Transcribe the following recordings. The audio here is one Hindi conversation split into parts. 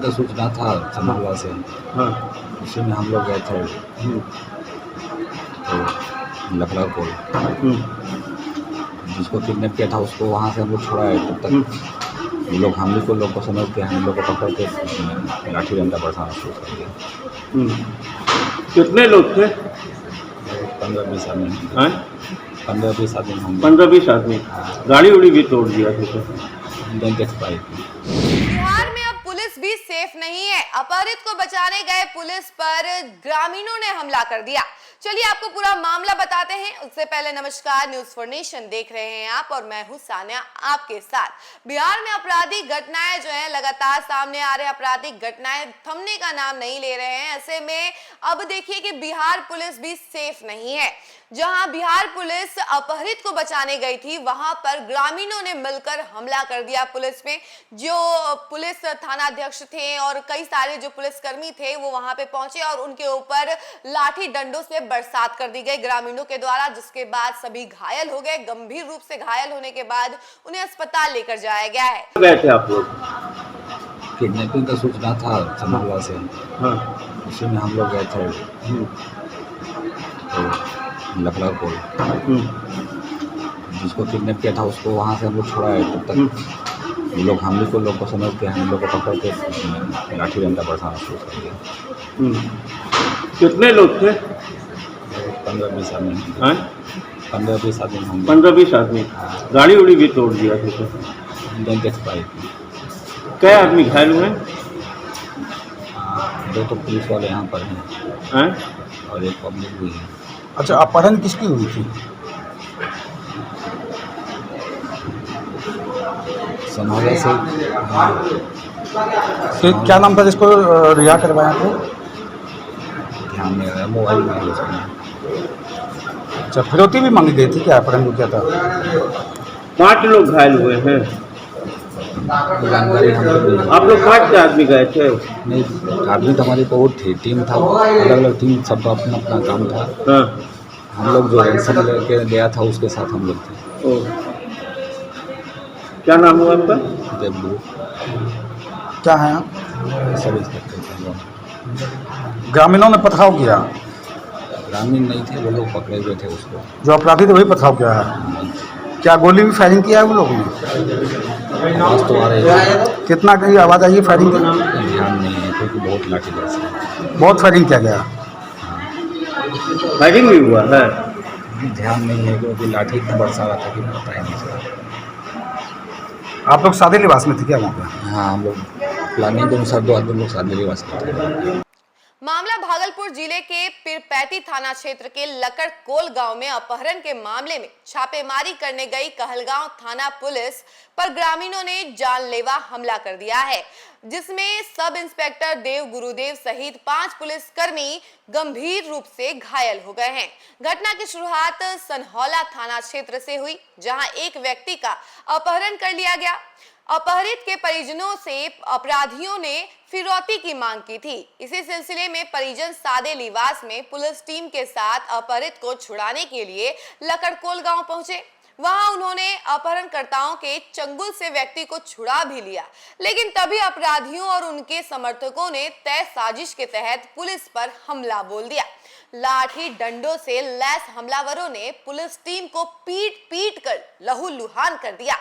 का सूचना था चंदौला से। हाँ। उसी में हम लोग गए थे तो लकड़ा कोल जिसको किडनैप किया था उसको वहाँ से हम लोग छुड़ाए। तब तक ये लोग हम लोग को समझ के हम लोग को पकड़ के लाठी डंडा बरसाना शुरू कर दिया। कितने लोग थे? 15-20 आदमी होंगे। हैं? 15-20 आदमी होंगे। 15-20 आदमी। गाड़ी उड़ी भी तोड़ दिया था। नहीं देख पाए। बिहार में अब पुलिस भी सेफ नहीं है। अपहरित को बचाने गए पुलिस पर ग्रामीणों ने हमला कर दिया। चलिए आपको पूरा मामला बताते हैं। उससे पहले नमस्कार, न्यूज़ फॉर नेशन देख रहे हैं आप और मैं हूं सान्या आपके साथ। बिहार में आपराधिक घटनाएं जो है लगातार सामने आ रहे हैं। आपराधिक घटनाएं थमने का नाम नहीं ले रहे हैं। ऐसे में अब देखिए कि बिहार पुलिस भी सेफ नहीं है। जहां बिहार पुलिस अपहरित को बचाने गई थी वहां पर ग्रामीणों ने मिलकर हमला कर दिया पुलिस में। जो पुलिस थानाध्यक्ष थे और कई सारे जो पुलिसकर्मी थे वो वहां पे पहुंचे और उनके ऊपर लाठी डंडों से बरसात कर दी गई ग्रामीणों के द्वारा, जिसके बाद सभी घायल हो गए। गंभीर रूप से घायल होने के बाद उन्हें अस्पताल लेकर जाया गया है। गए थे आप लोग? किडनैपिंग का सूचना था चंदौला से। हाँ। उसी में हम लोग गए थे तो लकड़ा कोल जिसको किडनैप किया था उसको वहाँ से हम लोग छुड़ाए। तब तक ये लोग हम लोग को समझ के हम लोग को पकड़ के लाठी डंडा बरसाना शुरू कर दिया। कितने लोग थे? 15-20 आदमी होंगे। हैं? 15-20 आदमी होंगे। 15-20 आदमी। गाड़ी उड़ी भी तोड़ दिया था। नहीं देख पाए। क्या आदमी घायल हुए? 2 तो पुलिस वाले यहाँ पर हैं और एक पब्लिक भी है। अच्छा, अपहरण किसकी हुई थी? सनौला से। क्या नाम था जिसको रिहा करवाया थे? ध्यान नहीं आ रहा, मोबाइल में है उसमें। अच्छा, फिरौती भी मांगी गई थी क्या? अपहरण को क्या था? 5 लोग घायल हुए हैं। जानकारी हम लोग नहीं। आप लोग 5 आदमी गए थे? नहीं, आदमी तो हमारी बहुत थी, टीम था, अलग अलग टीम, सबका अपना अपना काम था। हाँ। हम लोग जो रैंसम लेके गया था उसके साथ हम लोग थे। ओ। क्या नाम हुआ आपका? देवगुरु। क्या है आप? सब इंस्पेक्टर थे हम लोग। ग्रामीणों ने पथराव किया? ग्रामीण नहीं थे, वो लोग पकड़े हुए थे उसको। जो अपराधी थे वही पथराव किया है? क्या गोली भी फायरिंग किया है वो लोगों ने? आवाज़ तो आ रही है, कितना कहीं आवाज़ आई है फायरिंग की? ध्यान नहीं है क्योंकि बहुत लाठी बरसा है। बहुत फायरिंग किया गया? फायरिंग भी हुआ है? ध्यान नहीं है क्योंकि लाठी इतना बरसा रहा था कि पता ही नहीं चला। आप लोग सादे लिबास में थे क्या वहाँ पे? हाँ, हम लोग प्लानिंग के अनुसार 2 आदमी लोग साथ लिबास करते थे। मामला भागलपुर जिले के पीरपैती थाना क्षेत्र के लकड़कोल गांव में अपहरण के मामले में छापेमारी करने गई कहलगांव थाना पुलिस पर ग्रामीणों ने जानलेवा हमला कर दिया है, जिसमें सब इंस्पेक्टर देव गुरुदेव सहित 5 पुलिसकर्मी गंभीर रूप से घायल हो गए हैं। घटना की शुरुआत सनहौला थाना क्षेत्र से हुई, जहां एक व्यक्ति का अपहरण कर लिया गया। अपहरित के परिजनों से अपराधियों ने फिरौती की मांग की थी। इसी सिलसिले में परिजन सादे लिबास में पुलिस टीम के साथ अपहरित को छुड़ाने के लिए लकड़कोल गांव पहुंचे। वहां उन्होंने अपहरणकर्ताओं के चंगुल से व्यक्ति को छुड़ा भी लिया, लेकिन तभी अपराधियों और उनके समर्थकों ने तय साजिश के तहत पुलिस पर हमला बोल दिया। लाठी डंडों से लैस हमलावरों ने पुलिस टीम को पीट पीट कर लहूलुहान कर दिया।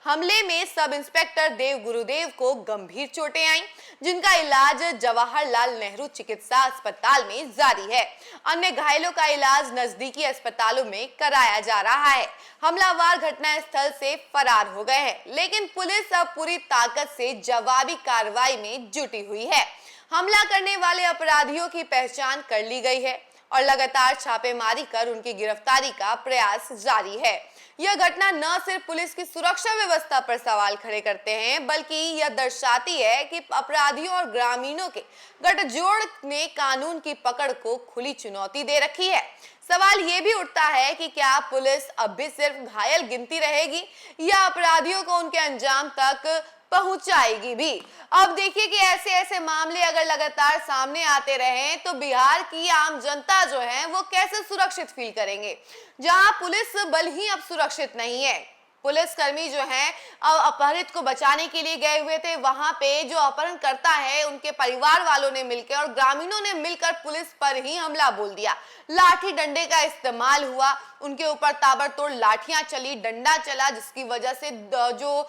हमले में सब इंस्पेक्टर देव गुरुदेव को गंभीर चोटें आईं, जिनका इलाज जवाहरलाल नेहरू चिकित्सा अस्पताल में जारी है। अन्य घायलों का इलाज नजदीकी अस्पतालों में कराया जा रहा है। हमलावर घटनास्थल से फरार हो गए हैं, लेकिन पुलिस अब पूरी ताकत से जवाबी कार्रवाई में जुटी हुई है। हमला करने वाले अपराधियों की पहचान कर ली गई है और लगातार छापेमारी कर उनकी गिरफ्तारी का प्रयास जारी है। यह घटना न सिर्फ पुलिस की सुरक्षा व्यवस्था पर सवाल खड़े करते हैं, बल्कि यह दर्शाती है कि अपराधियों और ग्रामीणों के गठजोड़ ने कानून की पकड़ को खुली चुनौती दे रखी है। सवाल ये भी उठता है कि क्या पुलिस अब भी सिर्फ घायल गिनती रहेगी या अपराधियों को उनके अंजाम तक पहुंचाएगी भी। अब देखिए कि ऐसे ऐसे मामले अगर लगातार सामने आते रहे तो बिहार की आम जनता जो है वो कैसे सुरक्षित फील करेंगे, जहां पुलिस बल ही अब सुरक्षित नहीं है। पुलिसकर्मी जो हैं अपहरित को बचाने के लिए गए हुए थे। वहां पे जो अपहरण करता है उनके परिवार वालों ने मिलकर और ग्रामीणों ने मिलकर पुलिस पर ही हमला बोल दिया। लाठी डंडे का इस्तेमाल हुआ, उनके ऊपर ताबड़तोड़ लाठियां चली, डंडा चला, जिसकी वजह से जो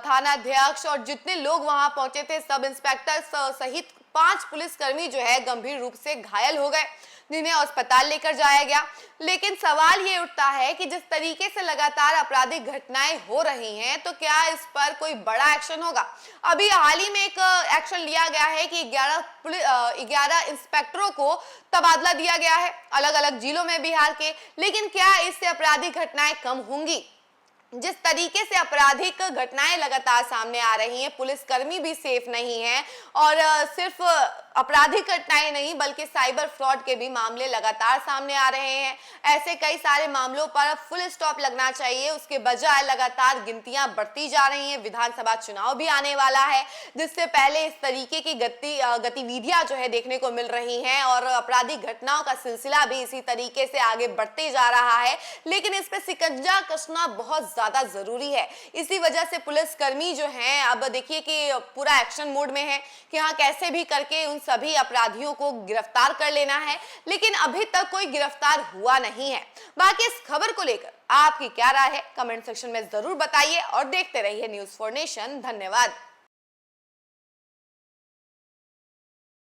थानाध्यक्ष और जितने लोग वहां पहुंचे थे, सब इंस्पेक्टर सहित 5 पुलिसकर्मी जो है गंभीर रूप से घायल हो गए, जिन्हें अस्पताल लेकर जाया गया। लेकिन सवाल ये उठता है कि जिस तरीके से लगातार आपराधिक घटनाएं हो रही हैं, तो क्या इस पर कोई बड़ा एक्शन होगा? अभी हाल ही में एक एक्शन लिया गया है कि 11 इंस्पेक्टरों को तबादला दिया गया है अलग अलग जिलों में बिहार के। लेकिन क्या इससे आपराधिक घटनाएं कम होंगी? जिस तरीके से आपराधिक घटनाएं लगातार सामने आ रही हैं, पुलिसकर्मी भी सेफ नहीं है और सिर्फ आपराधिक घटनाएं नहीं बल्कि साइबर फ्रॉड के भी मामले लगातार सामने आ रहे हैं। ऐसे कई सारे मामलों पर फुल स्टॉप लगना चाहिए, उसके बजाय लगातार गिनतियां बढ़ती जा रही हैं। विधानसभा चुनाव भी आने वाला है, जिससे पहले इस तरीके की गतिविधियां जो है देखने को मिल रही हैं और आपराधिक घटनाओं का सिलसिला भी इसी तरीके से आगे बढ़ते जा रहा है। लेकिन इस पे शिकंजा कसना बहुत ज्यादा जरूरी है। इसी वजह से पुलिसकर्मी जो हैं अब देखिए कि पूरा एक्शन मोड में है कि हाँ कैसे भी करके उन सभी अपराधियों को गिरफ्तार कर लेना है, लेकिन अभी तक कोई गिरफ्तार हुआ नहीं है। बाकी इस खबर को लेकर आपकी क्या राय है, कमेंट सेक्शन में जरूर बताइए और देखते रहिए न्यूज़4 नेशन। धन्यवाद।